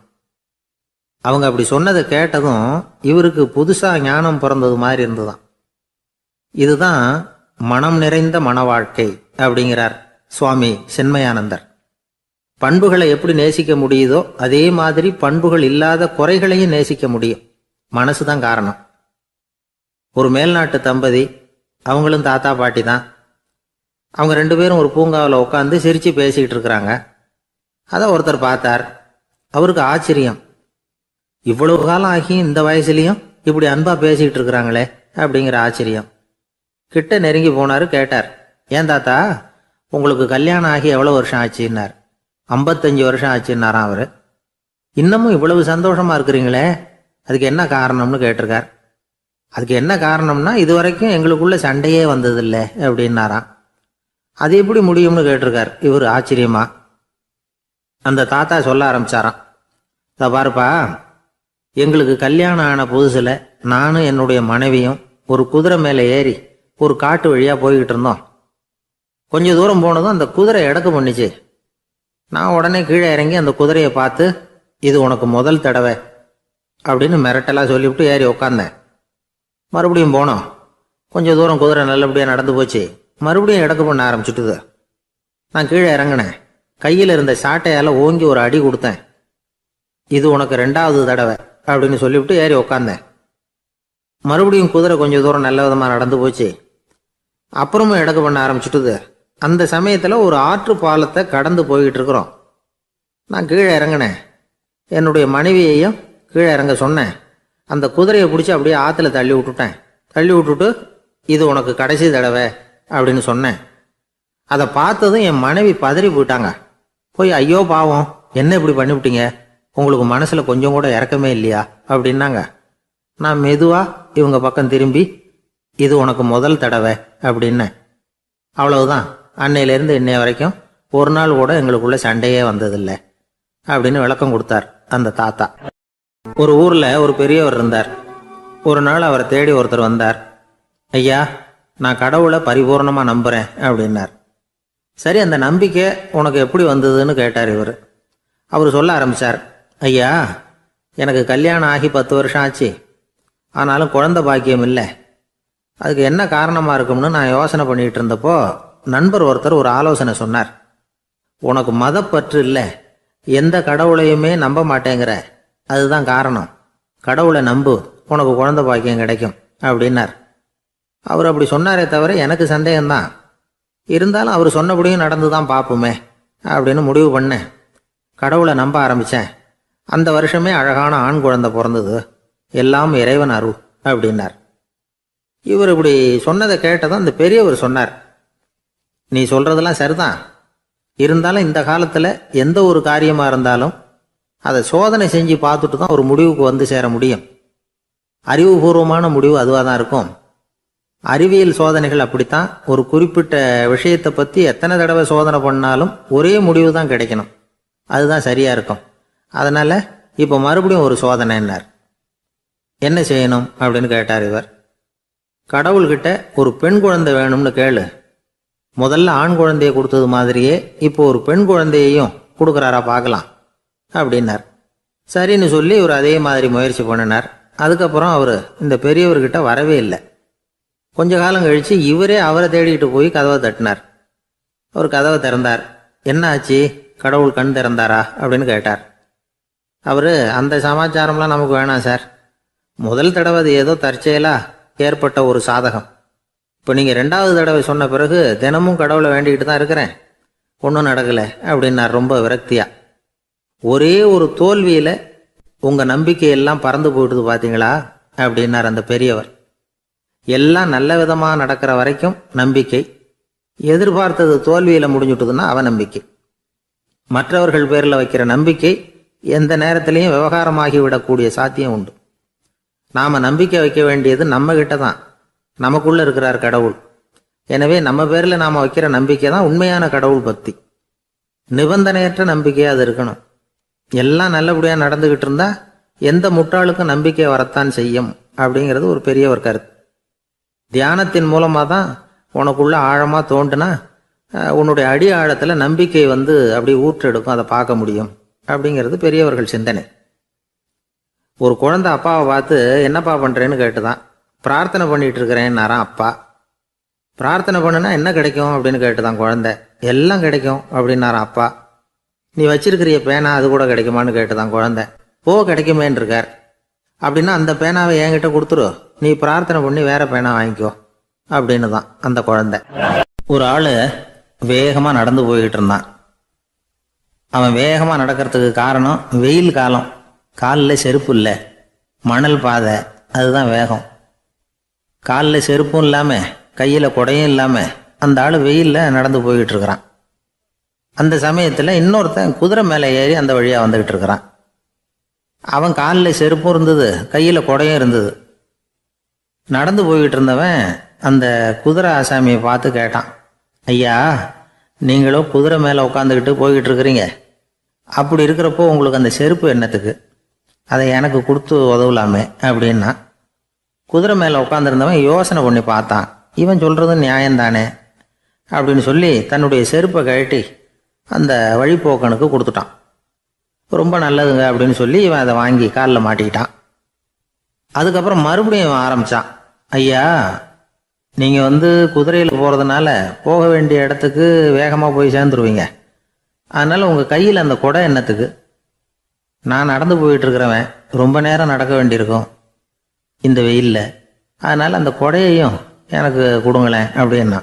அவங்க அப்படி சொன்னதை கேட்டதும் இவருக்கு புதுசாக ஞானம் பிறந்தது மாதிரி இருந்துதான். இதுதான் மனம் நிறைந்த மன வாழ்க்கை அப்படிங்கிறார் சுவாமி சின்மயானந்தர். பண்புகளை எப்படி நேசிக்க முடியுதோ அதே மாதிரி பண்புகள் இல்லாத குறைகளையும் நேசிக்க முடியும். மனசுதான் காரணம். ஒரு மேல்நாட்டு தம்பதி, அவங்களும் தாத்தா பாட்டி தான். அவங்க 2 பேரும் ஒரு பூங்காவில் உட்காந்து சிரித்து பேசிக்கிட்டு இருக்கிறாங்க. அதை ஒருத்தர் பார்த்தார். அவருக்கு ஆச்சரியம், இவ்வளவு காலம் ஆகி இந்த வயசுலேயும் இப்படி அன்பா பேசிக்கிட்டு இருக்கிறாங்களே அப்படிங்கிற ஆச்சரியம். கிட்ட நெருங்கி போனார். கேட்டார், ஏன் தாத்தா உங்களுக்கு கல்யாணம் ஆகி எவ்வளோ வருஷம் ஆச்சுன்னார். 55 வருஷம் ஆச்சுன்னாராம் அவர். இன்னமும் இவ்வளவு சந்தோஷமா இருக்கிறீங்களே, அதுக்கு என்ன காரணம்னு கேட்டிருக்கார். அதுக்கு என்ன காரணம்னா, இதுவரைக்கும் எங்களுக்குள்ள சண்டையே வந்ததில்லை அப்படின்னாராம். அது எப்படி முடியும்னு கேட்டிருக்கார் இவர் ஆச்சரியமா. அந்த தாத்தா சொல்ல ஆரம்பிச்சாராம், இதை பாருப்பா, எங்களுக்கு கல்யாணம் ஆன புதுசில் நானும் என்னுடைய மனைவியும் ஒரு குதிரை மேலே ஏறி ஒரு காட்டு வழியாக போய்கிட்டு இருந்தோம். கொஞ்சம் தூரம் போனதும் அந்த குதிரை எடக்கு பண்ணிச்சு. நான் உடனே கீழே இறங்கி அந்த குதிரையை பார்த்து, இது உனக்கு முதல் தடவை அப்படின்னு மிரட்டலாக சொல்லிவிட்டு ஏறி உக்காந்தேன். மறுபடியும் போனோம். கொஞ்சம் தூரம் குதிரை நல்லபடியாக நடந்து போச்சு. மறுபடியும் எடக்கு பண்ண ஆரம்பிச்சுட்டுது. நான் கீழே இறங்கினேன். கையில் இருந்த சாட்டையால் ஓங்கி ஒரு அடி கொடுத்தேன். இது உனக்கு 2வது தடவை அப்படின்னு சொல்லிவிட்டு ஏறி உக்காந்தேன். மறுபடியும் குதிரை கொஞ்சம் தூரம் நல்ல விதமாக நடந்து போச்சு. அப்புறமும் எடக்கு பண்ண ஆரம்பிச்சுட்டுது. அந்த சமயத்தில் ஒரு ஆற்று பாலத்தை கடந்து போய்கிட்டு இருக்கிறோம். நான் கீழே இறங்கினேன். என்னுடைய மனைவியையும் கீழே இறங்க சொன்னேன். அந்த குதிரையை பிடிச்சி அப்படியே ஆற்றுல தள்ளி விட்டுட்டேன். தள்ளி விட்டுட்டு, இது உனக்கு கடைசி தடவை அப்படின்னு சொன்னேன். அதை பார்த்ததும் என் மனைவி பதறி போயிட்டாங்க. போய், ஐயோ பாவம், என்ன இப்படி பண்ணிவிட்டீங்க, உங்களுக்கு மனசில் கொஞ்சம் கூட இறக்கமே இல்லையா அப்படின்னாங்க. நான் மெதுவாக இவங்க பக்கம் திரும்பி, இது உனக்கு முதல் தடவை அப்படின்னேன். அவ்வளவுதான். அன்னையிலேருந்து இன்னைய வரைக்கும் ஒரு நாள் கூட எங்களுக்குள்ள சண்டையே வந்ததில்லை அப்படின்னு விளக்கம் கொடுத்தார் அந்த தாத்தா. ஒரு ஊரில் ஒரு பெரியவர் இருந்தார். ஒரு நாள் அவரை தேடி ஒருத்தர் வந்தார். ஐயா, நான் கடவுளை பரிபூர்ணமாக நம்புகிறேன் அப்படின்னார். சரி, அந்த நம்பிக்கை உனக்கு எப்படி வந்ததுன்னு கேட்டார் இவர். அவர் சொல்ல ஆரம்பித்தார், ஐயா, எனக்கு கல்யாணம் ஆகி 10 வருஷம் ஆச்சு, ஆனாலும் குழந்தை பாக்கியம் இல்லை. அதுக்கு என்ன காரணமாக இருக்கும்னு நான் யோசனை பண்ணிகிட்டு இருந்தப்போ நண்பர் ஒருத்தர் ஒரு ஆலோசனை சொன்னார். உனக்கு மதப்பற்று இல்லை, எந்த கடவுளையுமே நம்ப மாட்டேங்கிற, அதுதான் காரணம். கடவுளை நம்பு, உனக்கு குழந்தை பாக்கியம் கிடைக்கும் அப்படின்னார். அவர் அப்படி சொன்னாரே தவிர எனக்கு சந்தேகம்தான். இருந்தாலும் அவர் சொன்னபடியும் நடந்து தான் பார்ப்போமே அப்படின்னு முடிவு பண்ணேன். கடவுளை நம்ப ஆரம்பித்தேன். அந்த வருஷமே அழகான ஆண் குழந்தை பிறந்தது, எல்லாம் இறைவன் அருள் அப்படின்னார். இவர் இப்படி சொன்னதை கேட்டதும் அந்த பெரியவர் சொன்னார், நீ சொல்றதெல்லாம் சரிதான், இருந்தாலும் இந்த காலத்தில் எந்த ஒரு காரியமாக இருந்தாலும் அதை சோதனை செஞ்சு பார்த்துட்டு தான் ஒரு முடிவுக்கு வந்து சேர முடியும். அறிவுபூர்வமான முடிவு அதுவாக தான் இருக்கும். அறிவியல் சோதனைகள் அப்படித்தான். ஒரு குறிப்பிட்ட விஷயத்தை பற்றி எத்தனை தடவை சோதனை பண்ணாலும் ஒரே முடிவு தான் கிடைக்கணும், அதுதான் சரியாக இருக்கும். அதனால் இப்போ மறுபடியும் ஒரு சோதனைன்னார். என்ன செய்யணும் அப்படின்னு கேட்டார் இவர். கடவுள்கிட்ட ஒரு பெண் குழந்தை வேணும்னு கேளு. முதல்ல ஆண் குழந்தையை கொடுத்தது மாதிரியே இப்போ ஒரு பெண் குழந்தையையும் கொடுக்குறாரா பார்க்கலாம் அப்படின்னார். சரின்னு சொல்லி இவர் அதே மாதிரி முயற்சி பண்ணினார். அதுக்கப்புறம் அவர் இந்த பெரியவர்கிட்ட வரவே இல்லை. கொஞ்ச காலம் கழித்து இவரே அவரை தேடிக்கிட்டு போய் கதவை தட்டினார். அவர் கதவை திறந்தார். என்ன ஆச்சு, கடவுள் கண் திறந்தாரா அப்படின்னு கேட்டார். அவர், அந்த சமாச்சாரம்லாம் நமக்கு வேணாம் சார், முதல் தடவை அது ஏதோ தற்செயலாக ஏற்பட்ட ஒரு சாதகம். இப்போ நீங்கள் 2வது தடவை சொன்ன பிறகு தினமும் கடவுளை வேண்டிக்கிட்டு தான் இருக்கிறேன், ஒன்றும் நடக்கலை அப்படின்னார் ரொம்ப விரக்தியாக. ஒரே ஒரு தோல்வியில் உங்கள் நம்பிக்கையெல்லாம் பறந்து போயிடுது பார்த்தீங்களா அப்படின்னார் அந்த பெரியவர். எல்லாம் நல்ல விதமாக நடக்கிற வரைக்கும் நம்பிக்கை, எதிர்பார்த்தது தோல்வியில் முடிஞ்சுட்டுதுன்னா அவநம்பிக்கை. மற்றவர்கள் பேரில் வைக்கிற நம்பிக்கை எந்த நேரத்திலையும் விவகாரமாகி விடக்கூடிய சாத்தியம் உண்டு. நாம் நம்பிக்கை வைக்க வேண்டியது நம்ம கிட்ட தான், நமக்குள்ளே இருக்கிறார் கடவுள். எனவே நம்ம பேரில் நாம் வைக்கிற நம்பிக்கை தான் உண்மையான கடவுள் பக்தி. நிபந்தனையற்ற நம்பிக்கையாக அது இருக்கணும். எல்லாம் நல்லபடியாக நடந்துக்கிட்டு இருந்தால் எந்த முட்டாளுக்கும் நம்பிக்கை வரத்தான் செய்யும் அப்படிங்கிறது ஒரு பெரியவர் கருத்து. தியானத்தின் மூலமாக தான் உனக்குள்ள ஆழமாக தோண்டுனா உன்னுடைய அடி ஆழத்தில் நம்பிக்கை வந்து அப்படி ஊற்றெடுக்கும், அதை பார்க்க முடியும் அப்படிங்கிறது பெரியவர்கள் சிந்தனை. ஒரு குழந்தை அப்பாவை பார்த்து என்னப்பா பண்ணுறேன்னு கேட்டுதான். பிரார்த்தனை பண்ணிட்டு இருக்கிறேன்னாரான் அப்பா. பிரார்த்தனை பண்ணுனா என்ன கிடைக்கும் அப்படின்னு கேட்டுதான் குழந்தை. எல்லாம் கிடைக்கும் அப்படின்னாரான் அப்பா. நீ வச்சிருக்கிறிய பேனா அது கூட கிடைக்குமான்னு கேட்டுதான் குழந்தை. கிடைக்குமேன்னு இருக்கார். அப்படின்னா அந்த பேனாவை என்கிட்ட கொடுத்துரு, நீ பிரார்த்தனை பண்ணி வேற பேனா வாங்கிக்கோ அப்படின்னு தான் அந்த குழந்தை. ஒரு ஆள் வேகமாக நடந்து போய்கிட்டு இருந்தான். அவன் வேகமாக நடக்கிறதுக்கு காரணம் வெயில் காலம், காலில் செருப்பு இல்லை, மணல் பாதை, அதுதான் வேகம். காலில் செருப்பும் இல்லாமல் கையில் குடையும் இல்லாமல் அந்த ஆள் வெயிலில் நடந்து போய்கிட்டு இருக்கிறான். அந்த சமயத்தில் இன்னொருத்தன் குதிரை மேலே ஏறி அந்த வழியாக வந்துக்கிட்டு இருக்கிறான். அவன் காலில் செருப்பும் இருந்தது, கையில் குடையும் இருந்தது. நடந்து போய்கிட்டு இருந்தவன் அந்த குதிரை ஆசாமியை பார்த்து கேட்டான், ஐயா, நீங்களும் குதிரை மேலே உட்காந்துக்கிட்டு போய்கிட்டு இருக்கிறீங்க, அப்படி இருக்கிறப்போ உங்களுக்கு அந்த செருப்பு என்னத்துக்கு, அதை எனக்கு கொடுத்து உதவலாமே அப்படின்னா. குதிரை மேலே உட்காந்துருந்தவன் யோசனை பண்ணி பார்த்தான். இவன் சொல்கிறது நியாயம்தானே அப்படின்னு சொல்லி தன்னுடைய செருப்பை கழட்டி அந்த வழிப்போக்கனுக்கு கொடுத்துட்டான். ரொம்ப நல்லதுங்க அப்படின்னு சொல்லி இவன் அதை வாங்கி காலில் மாட்டிக்கிட்டான். அதுக்கப்புறம் மறுபடியும் இவன் ஆரம்பித்தான், ஐயா, நீங்கள் குதிரையில் போகிறதுனால போக வேண்டிய இடத்துக்கு வேகமாக போய் சேர்ந்துருவீங்க, அதனால் உங்கள் கையில் அந்த குடை என்னத்துக்கு, நான் நடந்து போயிட்டுருக்கிறவன் ரொம்ப நேரம் நடக்க வேண்டியிருக்கும் இந்த வெயிலில், அதனால் அந்த குடையையும் எனக்கு கொடுங்களேன் அப்படின்னா.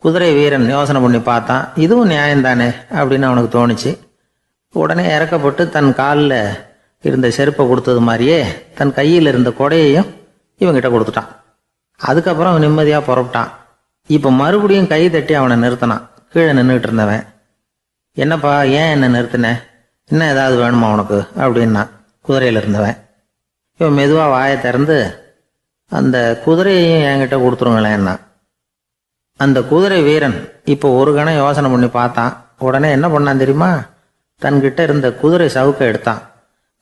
குதிரை வீரன் யோசனை பண்ணி பார்த்தான், இதுவும் நியாயம்தானே அப்படின்னு அவனுக்கு தோணுச்சு. உடனே இறக்கப்பட்டு தன் காலில் இருந்த செருப்பை கொடுத்தது மாதிரியே தன் கையில் இருந்த கொடையையும் இவங்கிட்ட கொடுத்துட்டான். அதுக்கப்புறம் அவன் நிம்மதியாக புறப்பட்டான். இப்போ மறுபடியும் கை தட்டி அவனை நிறுத்தினான். கீழே நின்றுட்டு இருந்தவன், என்னப்பா ஏன் என்ன நிறுத்தினேன், இன்னும் ஏதாவது வேணுமா உனக்கு அப்படின்னா குதிரையில் இருந்தவன். இவன் மெதுவாக வாயை திறந்து அந்த குதிரையையும் என்கிட்ட கொடுத்துருங்களேன்னா. அந்த குதிரை வீரன் இப்போ ஒரு கணம் யோசனை பண்ணி பார்த்தான். உடனே என்ன பண்ணான் தெரியுமா, தன்கிட்ட இருந்த குதிரை சவுக்கை எடுத்தான்.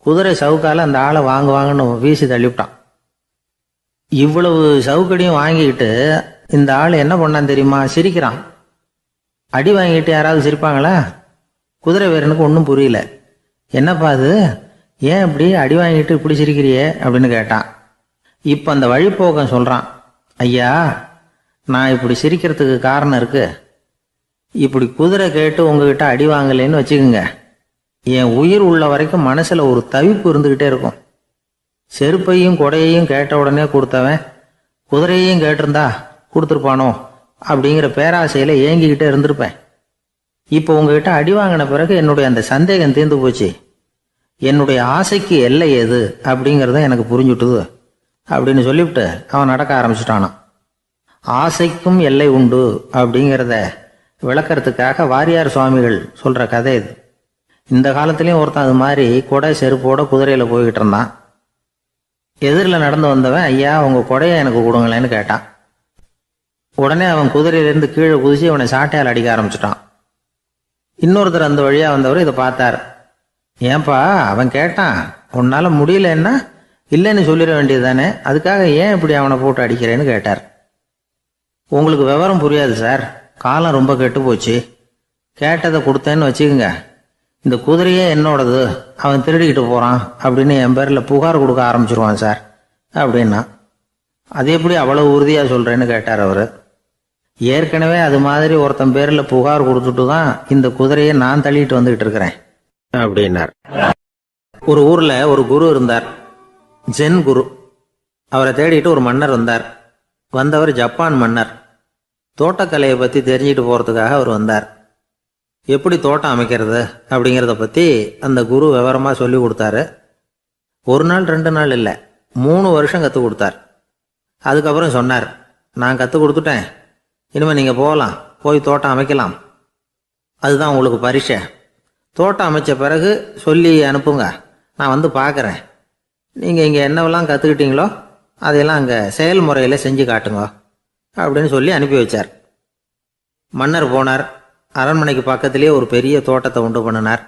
குதிரை சவுக்கால் அந்த ஆளை வாங்குவாங்கன்னு வீசி தள்ளிவிட்டான். இவ்வளவு சவுக்கடியும் வாங்கிக்கிட்டு இந்த ஆள் என்ன பண்ணான் தெரியுமா, சிரிக்கிறான். அடி வாங்கிட்டு யாராவது சிரிப்பாங்களா? குதிரை வீரனுக்கு ஒன்றும் புரியல. என்னப்பா அது, ஏன் இப்படி அடி வாங்கிட்டு இப்படி சிரிக்கிறியே அப்படின்னு கேட்டான். இப்போ அந்த வழிப்போக்கன் சொல்கிறான், ஐயா, நான் இப்படி சிரிக்கிறதுக்கு காரணம் இருக்கு. இப்படி குதிரை கேட்டு உங்ககிட்ட அடி வாங்கலைன்னு வச்சுக்கோங்க, என் உயிர் உள்ள வரைக்கும் மனசில் ஒரு தவிப்பு இருந்துக்கிட்டே இருக்கும். செருப்பையும் கொடையையும் கேட்ட உடனே கொடுத்தவன் குதிரையையும் கேட்டிருந்தா கொடுத்துருப்பானோ அப்படிங்கிற பேராசையில் ஏங்கிக்கிட்டே இருந்திருப்பேன். இப்போ உங்ககிட்ட அடி வாங்கின பிறகு என்னுடைய அந்த சந்தேகம் தீர்ந்து போச்சு. என்னுடைய ஆசைக்கு எல்லை எது அப்படிங்கிறத எனக்கு புரிஞ்சுட்டுது அப்படின்னு சொல்லிவிட்டு அவன் நடக்க ஆரம்பிச்சிட்டானான். ஆசைக்கும் எல்லை உண்டு அப்படிங்கிறத விளக்கறதுக்காக வாரியார் சுவாமிகள் சொல்ற கதை இது. இந்த காலத்திலயும் ஒருத்தன் அது மாதிரி கொடை செருப்போட குதிரையில போய்கிட்டு இருந்தான். எதிரில் நடந்து வந்தவன், ஐயா உங்க கொடையை எனக்கு கொடுங்களேன்னு கேட்டான். உடனே அவன் குதிரையிலிருந்து கீழே குதிச்சு அவனை சாட்டையால் அடிக்க ஆரம்பிச்சிட்டான். இன்னொருத்தர் அந்த வழியா வந்தவர் இதை பார்த்தார். ஏன்பா அவன் கேட்டான், உன்னால முடியலன்னா இல்லைன்னு சொல்லிட வேண்டியது தானே, அதுக்காக ஏன் இப்படி அவனை போட்டு அடிக்கிறேன்னு கேட்டார். உங்களுக்கு விவரம் புரியாது சார், காலம் ரொம்ப கெட்டு போச்சு. கேட்டதை கொடுத்தேன்னு வச்சுக்கோங்க, இந்த குதிரையே என்னோடது, அவன் திருடிக்கிட்டு போறான் அப்படின்னு என் பேரில் புகார் கொடுக்க ஆரம்பிச்சிருவான் சார் அப்படின்னா. அது எப்படி அவ்வளவு உறுதியாக சொல்றேன்னு கேட்டார் அவர். ஏற்கனவே அது மாதிரி ஒருத்தன் பேரில் புகார் கொடுத்துட்டு தான் இந்த குதிரையை நான் தள்ளிட்டு வந்துகிட்டு இருக்கிறேன் அப்படின்னார். ஒரு ஊர்ல ஒரு குரு இருந்தார், ஜென் குரு. அவரை தேடிட்டு ஒரு மன்னர் வந்தார். வந்தவர் ஜப்பான் மன்னர். தோட்டக்கலையை பத்தி தெரிஞ்சுட்டு போறதுக்காக அவர் வந்தார். எப்படி தோட்டம் அமைக்கிறது அப்படிங்கிறத பத்தி அந்த குரு விவரமா சொல்லி கொடுத்தாரு. ஒரு நாள் 2 நாள் இல்லை, 3 வருஷம் கற்றுக் கொடுத்தார். அதுக்கப்புறம் சொன்னார், நான் கற்றுக் கொடுத்துட்டேன், இனிமேல் நீங்கள் போகலாம், போய் தோட்டம் அமைக்கலாம். அதுதான் உங்களுக்கு பரீட்சை. தோட்டம் அமைச்ச பிறகு சொல்லி அனுப்புங்க, நான் வந்து பார்க்குறேன். நீங்கள் இங்கே என்னவெல்லாம் கற்றுக்கிட்டீங்களோ அதையெல்லாம் அங்கே செயல்முறையில் செஞ்சு காட்டுங்க அப்படின்னு சொல்லி அனுப்பி வச்சார். மன்னர் போனார். அரண்மனைக்கு பக்கத்திலேயே ஒரு பெரிய தோட்டத்தை உண்டு பண்ணினார்.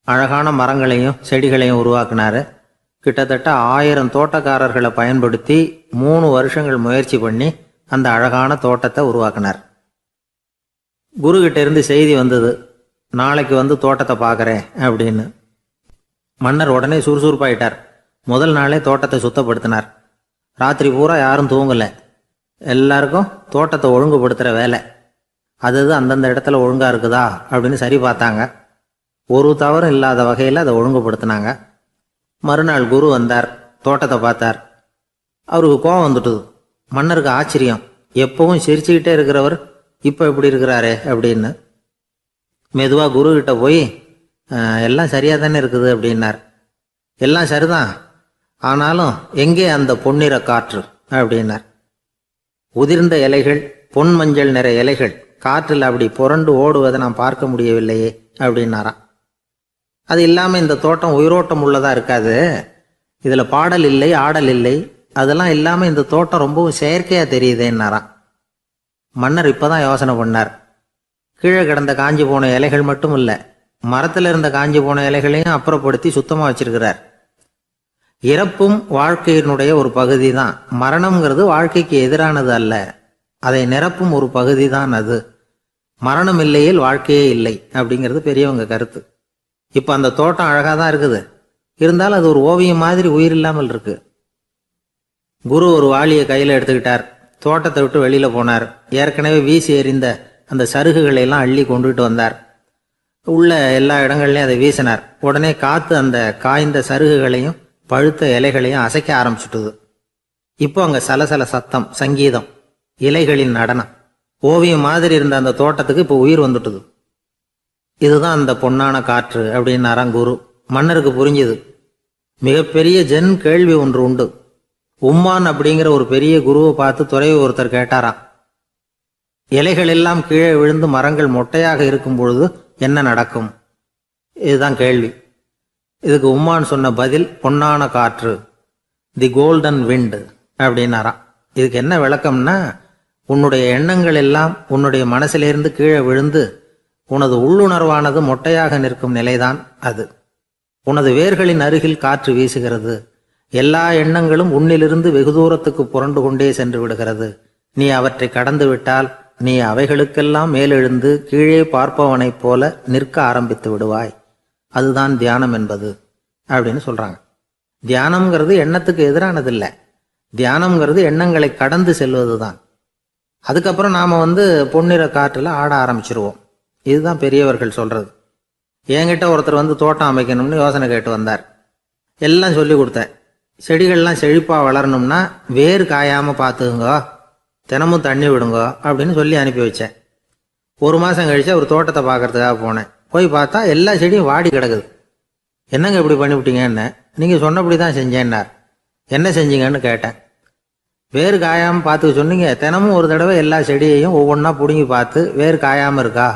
அழகான மரங்களையும் செடிகளையும் உருவாக்கினார். கிட்டத்தட்ட 1000 தோட்டக்காரர்களை பயன்படுத்தி 3 வருஷங்கள் முயற்சி பண்ணி அந்த அழகான தோட்டத்தை உருவாக்கினார். குருகிட்ட இருந்து செய்தி வந்தது, நாளைக்கு வந்து தோட்டத்தை பார்க்குறேன் அப்படின்னு. மன்னர் உடனே சுறுசுறுப்பாயிட்டார். முதல் நாளே தோட்டத்தை சுத்தப்படுத்தினார். ராத்திரி பூரா யாரும் தூங்கலை. எல்லாருக்கும் தோட்டத்தை ஒழுங்குபடுத்துகிற வேலை. அது அந்தந்த இடத்துல ஒழுங்காக இருக்குதா அப்படின்னு சரி பார்த்தாங்க. ஒரு தவறும் இல்லாத வகையில் அதை ஒழுங்குபடுத்தினாங்க. மறுநாள் குரு வந்தார், தோட்டத்தை பார்த்தார். அவருக்கு கோபம் வந்துட்டுது. மன்னருக்கு ஆச்சரியம், எப்பவும் சிரிச்சுக்கிட்டே இருக்கிறவர் இப்போ இப்படி இருக்கிறாரே அப்படின்னு. மெதுவாக குரு கிட்ட போய், எல்லாம் சரியாக தானே இருக்குது அப்படின்னார். எல்லாம் சரிதான், ஆனாலும் எங்கே அந்த பொன்னிற காற்று அப்படின்னார். உதிர்ந்த இலைகள், பொன் மஞ்சள் நிற இலைகள் காற்றில் அப்படி புரண்டு ஓடுவதை நான் பார்க்க முடியவில்லையே அப்படின்னாராம். அது இல்லாமல் இந்த தோட்டம் உயிரோட்டம் உள்ளதாக இருக்காது, இதில் பாடல் இல்லை, ஆடல் இல்லை, அதெல்லாம் இல்லாமல் இந்த தோட்டம் ரொம்பவும் செயற்கையாக தெரியுதேன்னாராம். மன்னர் இப்போதான் யோசனை பண்ணார். கீழே கிடந்த காஞ்சி போன இலைகள் மட்டும் இல்லை, மரத்தில் இருந்த காஞ்சி போன இலைகளையும் அப்புறப்படுத்தி சுத்தமாக வச்சிருக்கிறார். இறப்பும் வாழ்க்கையினுடைய ஒரு பகுதி தான். மரணம்ங்கிறது வாழ்க்கைக்கு எதிரானது அல்ல, அதை நிரப்பும் ஒரு பகுதி தான் அது. மரணம் இல்லையில் வாழ்க்கையே இல்லை அப்படிங்கிறது பெரியவங்க கருத்து. இப்போ அந்த தோட்டம் அழகாக தான் இருக்குது, இருந்தாலும் அது ஒரு ஓவியம் மாதிரி உயிர் இல்லாமல் இருக்கு. குரு ஒரு வாளியை கையில் எடுத்துக்கிட்டார். தோட்டத்தை விட்டு வெளியில போனார். ஏற்கனவே வீசி எறிந்த அந்த சருகுகளை எல்லாம் அள்ளி கொண்டுகிட்டு வந்தார். உள்ள எல்லா இடங்கள்லையும் அதை வீசினார். உடனே காத்து அந்த காய்ந்த சருகுகளையும் பழுத்த இலைகளையும் அசைக்க ஆரம்பிச்சுட்டுது. இப்போ அங்கே சலசல சத்தம், சங்கீதம், இலைகளின் நடனம், ஓவியம் மாதிரி இருந்த அந்த தோட்டத்துக்கு இப்போ உயிர் வந்துட்டுது. இதுதான் அந்த பொன்னான காற்று அப்படின்னாராம் குரு. மன்னருக்கு புரிஞ்சுது. மிகப்பெரிய ஜென் கேள்வி ஒன்று உண்டு. உம்மான் அப்படிங்கிற ஒரு பெரிய குருவை பார்த்து துறவி ஒருத்தர் கேட்டாராம், இலைகள் எல்லாம் கீழே விழுந்து மரங்கள் மொட்டையாக இருக்கும் பொழுது என்ன நடக்கும்? இதுதான் கேள்வி. இதுக்கு உம்மான் சொன்ன பதில் பொன்னான காற்று, தி கோல்டன் விண்ட் அப்படின்னாராம். இதுக்கு என்ன விளக்கம்னா, உன்னுடைய எண்ணங்கள் எல்லாம் உன்னுடைய மனசிலிருந்து கீழே விழுந்து உனது உள்ளுணர்வானது மொட்டையாக நிற்கும் நிலைதான் அது. உனது வேர்களின் அருகில் காற்று வீசுகிறது. எல்லா எண்ணங்களும் உன்னிலிருந்து வெகு தூரத்துக்கு புரண்டு கொண்டே சென்று விடுகிறது. நீ அவற்றை கடந்து விட்டால் நீ அவைகளுக்கெல்லாம் மேலெழுந்து கீழே பார்ப்பவனைப் போல நிற்க ஆரம்பித்து விடுவாய். அதுதான் தியானம் என்பது அப்படின்னு சொல்றாங்க. தியானம்ங்கிறது எண்ணத்துக்கு எதிரானது இல்லை. தியானம்ங்கிறது எண்ணங்களை கடந்து செல்வதுதான். அதுக்கப்புறம் நாம பொன்னிற காற்றுல ஆட ஆரம்பிச்சிருவோம். இதுதான் பெரியவர்கள் சொல்றது. என்கிட்ட ஒருத்தர் தோட்டம் அமைக்கணும்னு யோசனை கேட்டு வந்தார். எல்லாம் சொல்லி கொடுத்தேன். செடிகள்லாம் செழிப்பாக வளரணும்னா வேர் காயாமல் பார்த்துக்குங்க, தினமும் தண்ணி விடுங்க அப்படின்னு சொல்லி அனுப்பி வச்சேன். 1 மாதம் கழிச்சு அவர் தோட்டத்தை பார்க்கறதுக்காக போனேன். போய் பார்த்தா எல்லா செடியும் வாடி கிடக்குது. என்னங்க இப்படி பண்ணிவிட்டீங்கன்னு. நீங்கள் சொன்னபடி தான் செஞ்சேன்னார். என்ன செஞ்சீங்கன்னு கேட்டேன். வேறு காயாமல் பார்த்துக்க சொன்னீங்க, தினமும் ஒரு தடவை எல்லா செடியையும் ஒவ்வொன்றா பிடுங்கி பார்த்து வேறு காயாமல் இருக்கா